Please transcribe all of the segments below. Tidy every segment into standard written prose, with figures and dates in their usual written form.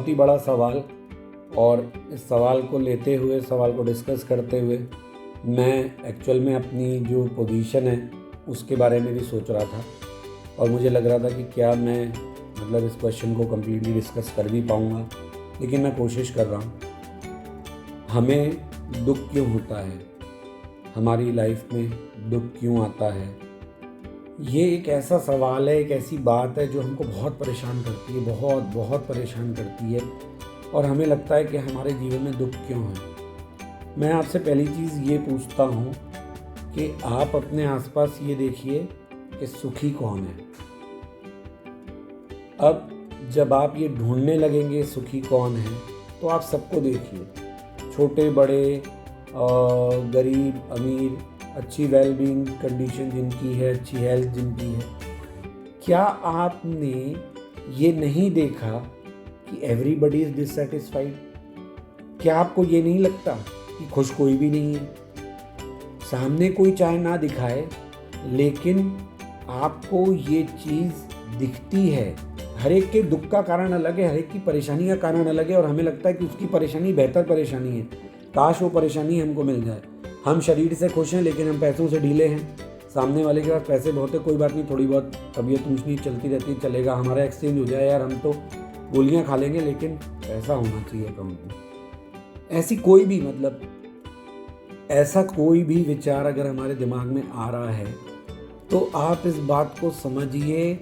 बहुत ही बड़ा सवाल, और इस सवाल को लेते हुए, सवाल को डिस्कस करते हुए मैं एक्चुअल में अपनी जो पोजीशन है उसके बारे में भी सोच रहा था, और मुझे लग रहा था कि क्या मैं मतलब इस क्वेश्चन को कम्प्लीटली डिस्कस कर भी पाऊँगा, लेकिन मैं कोशिश कर रहा हूँ। हमें दुख क्यों होता है, हमारी लाइफ में दुख क्यों आता है, ये एक ऐसा सवाल है, एक ऐसी बात है जो हमको बहुत परेशान करती है, बहुत बहुत परेशान करती है, और हमें लगता है कि हमारे जीवन में दुख क्यों है। मैं आपसे पहली चीज़ ये पूछता हूँ कि आप अपने आसपास ये देखिए कि सुखी कौन है। अब जब आप ये ढूंढने लगेंगे सुखी कौन है, तो आप सबको देखिए, छोटे बड़े, गरीब अमीर, अच्छी वेलबींग कंडीशन जिनकी है, अच्छी हेल्थ जिनकी है। क्या आपने ये नहीं देखा कि एवरीबडी इज़ डिससेटिस्फाइड? क्या आपको ये नहीं लगता कि खुश कोई भी नहीं है? सामने कोई चाहे ना दिखाए, लेकिन आपको ये चीज़ दिखती है। हर एक के दुख का कारण अलग है, हर एक की परेशानी का कारण अलग है, और हमें लगता है कि उसकी परेशानी बेहतर परेशानी है, काश वो परेशानी हमको मिल जाए। हम शरीर से खुश हैं लेकिन हम पैसों से ढीले हैं। सामने वाले के पास पैसे बहुत है, कोई बात नहीं, थोड़ी बहुत तबीयत ऊँच नीच चलती रहती है, चलेगा, हमारा एक्सचेंज हो जाए यार, हम तो गोलियाँ खा लेंगे, लेकिन पैसा होना चाहिए अकाउंट में। ऐसी कोई भी ऐसा कोई भी विचार अगर हमारे दिमाग में आ रहा है, तो आप इस बात को समझिए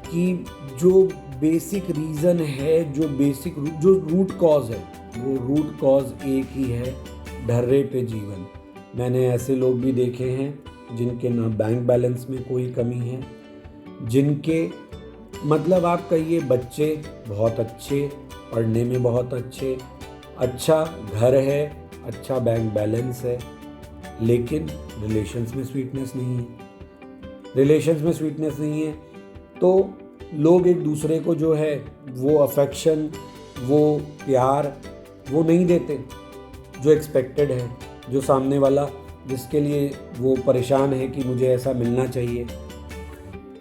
कि जो बेसिक रीज़न है, जो रूट कॉज है, वो रूट कॉज एक ही है, ढर्रे पे जीवन। मैंने ऐसे लोग भी देखे हैं जिनके ना बैंक बैलेंस में कोई कमी है, जिनके मतलब आप कहिए बच्चे बहुत अच्छे, पढ़ने में बहुत अच्छे, अच्छा घर है, अच्छा बैंक बैलेंस है, लेकिन रिलेशंस में स्वीटनेस नहीं है। रिलेशंस में स्वीटनेस नहीं है तो लोग एक दूसरे को जो है वो अफेक्शन, वो प्यार, वो नहीं देते जो एक्सपेक्टेड है, जो सामने वाला जिसके लिए वो परेशान है कि मुझे ऐसा मिलना चाहिए।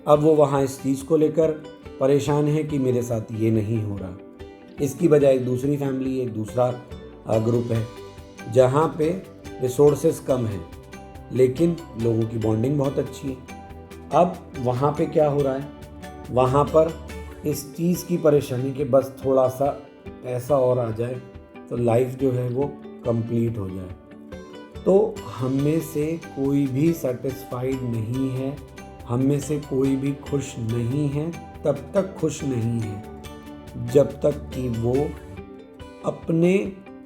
अब वो वहाँ इस चीज़ को लेकर परेशान है कि मेरे साथ ये नहीं हो रहा। इसकी बजाय एक दूसरी फैमिली, एक दूसरा ग्रुप है जहाँ पे रिसोर्सेस कम हैं लेकिन लोगों की बॉन्डिंग बहुत अच्छी है। अब वहाँ पे क्या हो रहा है, वहाँ पर इस चीज़ की परेशानी कि बस थोड़ा सा पैसा और आ जाए तो लाइफ जो है वो कंप्लीट हो जाए। तो हम में से कोई भी सेटिस्फाइड नहीं है, हम में से कोई भी खुश नहीं है, तब तक खुश नहीं है जब तक कि वो अपने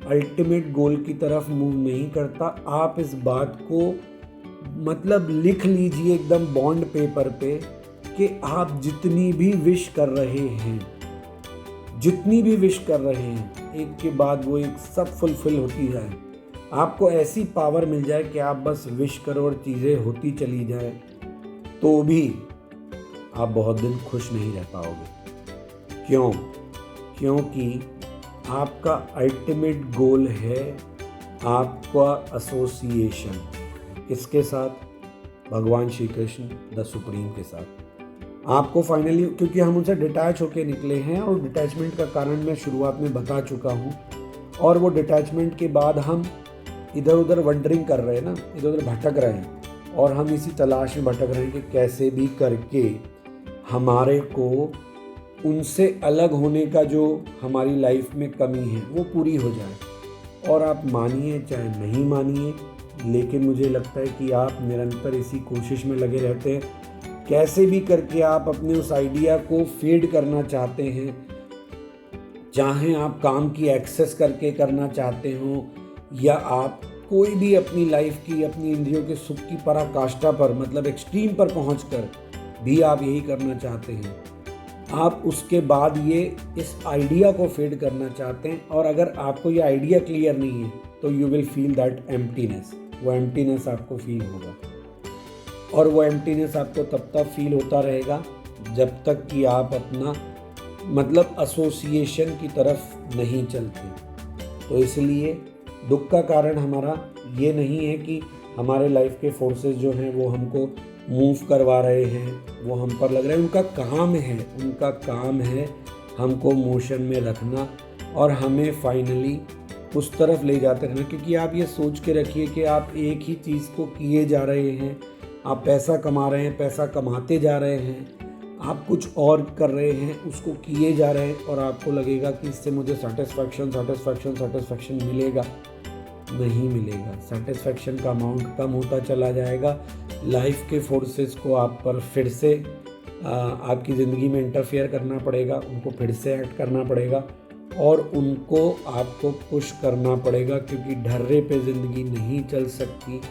अल्टीमेट गोल की तरफ मूव नहीं करता। आप इस बात को मतलब लिख लीजिए एकदम बॉन्ड पेपर पे कि आप जितनी भी विश कर रहे हैं, एक के बाद वो एक सब फुलफिल होती जाए। आपको ऐसी पावर मिल जाए कि आप बस विश करो और चीज़ें होती चली जाए, तो भी आप बहुत दिन खुश नहीं रह पाओगे। क्यों? क्योंकि आपका अल्टीमेट गोल है आपका एसोसिएशन किसके साथ? भगवान श्री कृष्ण द सुप्रीम के साथ। आपको फाइनली, क्योंकि हम उनसे डिटैच होके निकले हैं, और डिटैचमेंट का कारण मैं शुरुआत में बता चुका हूँ, और वो डिटैचमेंट के बाद हम इधर उधर वंडरिंग कर रहे हैं ना, इधर उधर भटक रहे हैं, और हम इसी तलाश में भटक रहे हैं कि कैसे भी करके हमारे को उनसे अलग होने का जो हमारी लाइफ में कमी है वो पूरी हो जाए। और आप मानिए चाहे नहीं मानिए, लेकिन मुझे लगता है कि आप निरंतर इसी कोशिश में लगे रहते हैं, कैसे भी करके आप अपने उस आइडिया को फीड करना चाहते हैं। चाहे आप काम की एक्सेस करके करना चाहते हो, या आप कोई भी अपनी लाइफ की, अपनी इंद्रियों के सुख की पराकाष्ठा पर, मतलब एक्सट्रीम पर पहुंचकर भी आप यही करना चाहते हैं, आप उसके बाद ये इस आइडिया को फीड करना चाहते हैं। और अगर आपको ये आइडिया क्लियर नहीं है तो you will feel that emptiness, वो एम्प्टीनेस आपको फील होगा, और वो एम्प्टीनेस आपको तब तक फील होता रहेगा जब तक कि आप अपना मतलब एसोसिएशन की तरफ नहीं चलते। तो इसलिए दुख का कारण हमारा ये नहीं है कि हमारे लाइफ के फोर्सेस जो हैं वो हमको मूव करवा रहे हैं, वो हम पर लग रहे हैं। उनका काम है हमको मोशन में रखना, और हमें फाइनली उस तरफ ले जाते रहना। क्योंकि आप ये सोच के रखिए कि आप एक ही चीज़ को किए जा रहे हैं, आप पैसा कमा रहे हैं, पैसा कमाते जा रहे हैं, आप कुछ और कर रहे हैं, उसको किए जा रहे हैं और आपको लगेगा कि इससे मुझे सेटिस्फैक्शन मिलेगा। नहीं मिलेगा। सेटिस्फैक्शन का अमाउंट कम होता चला जाएगा। लाइफ के फोर्सेस को आप पर फिर से आपकी ज़िंदगी में इंटरफेयर करना पड़ेगा, उनको फिर से एक्ट करना पड़ेगा और उनको आपको पुश करना पड़ेगा। क्योंकि ढर्रे पे ज़िंदगी नहीं चल सकती,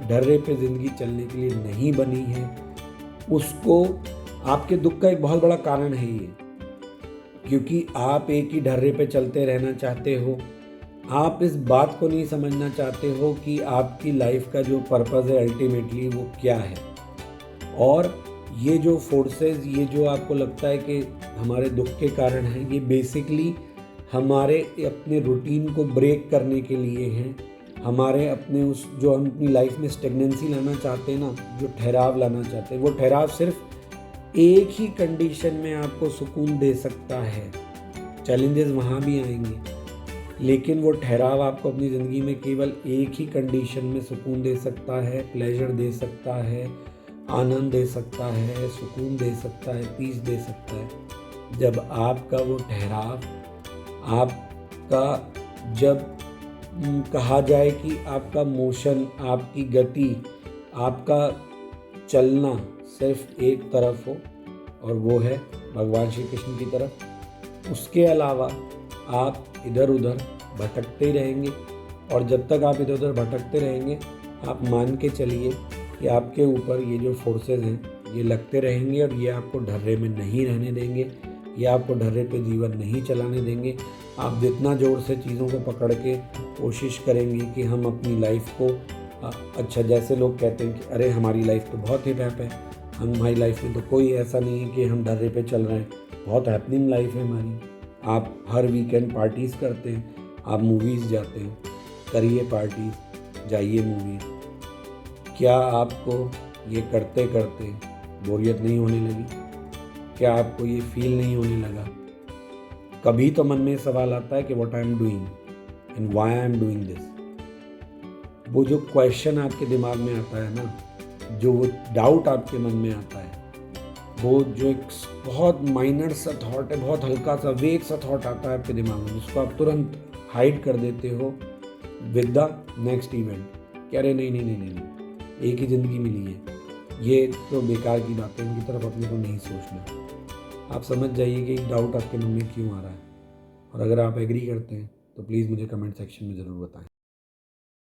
ढर्रे पे ज़िंदगी चलने के लिए नहीं बनी है। उसको आपके दुख का एक बहुत बड़ा कारण है ये, क्योंकि आप एक ही ढर्रे पे चलते रहना चाहते हो। आप इस बात को नहीं समझना चाहते हो कि आपकी लाइफ का जो पर्पज़ है अल्टीमेटली वो क्या है। और ये जो फोर्सेस, ये जो आपको लगता है कि हमारे दुख के कारण है, ये बेसिकली हमारे अपने रूटीन को ब्रेक करने के लिए हैं। हमारे अपने उस जो हम अपनी लाइफ में स्टेगनेंसी लाना चाहते हैं ना, जो ठहराव लाना चाहते हैं, वो ठहराव सिर्फ एक ही कंडीशन में आपको सुकून दे सकता है। चैलेंजेस वहाँ भी आएंगे, लेकिन वो ठहराव आपको अपनी ज़िंदगी में केवल एक ही कंडीशन में सुकून दे सकता है, प्लेजर दे सकता है, आनंद दे सकता है, सुकून दे सकता है, पीस दे सकता है। जब आपका वो ठहराव, आपका जब कहा जाए कि आपका मोशन, आपकी गति, आपका चलना सिर्फ एक तरफ हो और वो है भगवान श्री कृष्ण की तरफ। उसके अलावा आप इधर उधर भटकते रहेंगे और जब तक आप इधर उधर भटकते रहेंगे, आप मान के चलिए कि आपके ऊपर ये जो फोर्सेस हैं ये लगते रहेंगे और ये आपको ढर्रे में नहीं रहने देंगे, ये आपको ढर्रे पे जीवन नहीं चलाने देंगे। आप जितना जोर से चीज़ों को पकड़ के कोशिश करेंगे कि हम अपनी लाइफ को अच्छा, जैसे लोग कहते हैं कि अरे हमारी लाइफ तो बहुत हिप हैप है, हमारी लाइफ में तो कोई ऐसा नहीं है कि हम ढर्रे पे चल रहे हैं, बहुत हैपनिंग लाइफ है हमारी। आप हर वीकेंड पार्टीज़ करते हैं, आप मूवीज़ जाते हैं, करिए पार्टीज़, जाइए मूवीज़। क्या आपको ये करते करते बोरियत नहीं होने लगी? क्या आपको ये फील नहीं होने लगा? कभी तो मन में सवाल आता है कि what I am doing and why I am doing this. वो जो क्वेश्चन आपके दिमाग में आता है ना, जो वो डाउट आपके मन में आता है, वो जो एक बहुत माइनर सा थॉट है, बहुत हल्का सा वेग सा थॉट आता है आपके दिमाग में, जिसको आप तुरंत हाइड कर देते हो विद द नेक्स्ट इवेंट। कह रहे नहीं नहीं नहीं नहीं नहीं, एक ही ज़िंदगी मिली है, ये तो बेकार की बात है, इनकी तरफ अपने को नहीं सोचना। आप समझ जाइए कि डाउट आपके मन में क्यों आ रहा है। और अगर आप एग्री करते हैं तो प्लीज़ मुझे कमेंट सेक्शन में ज़रूर बताएं।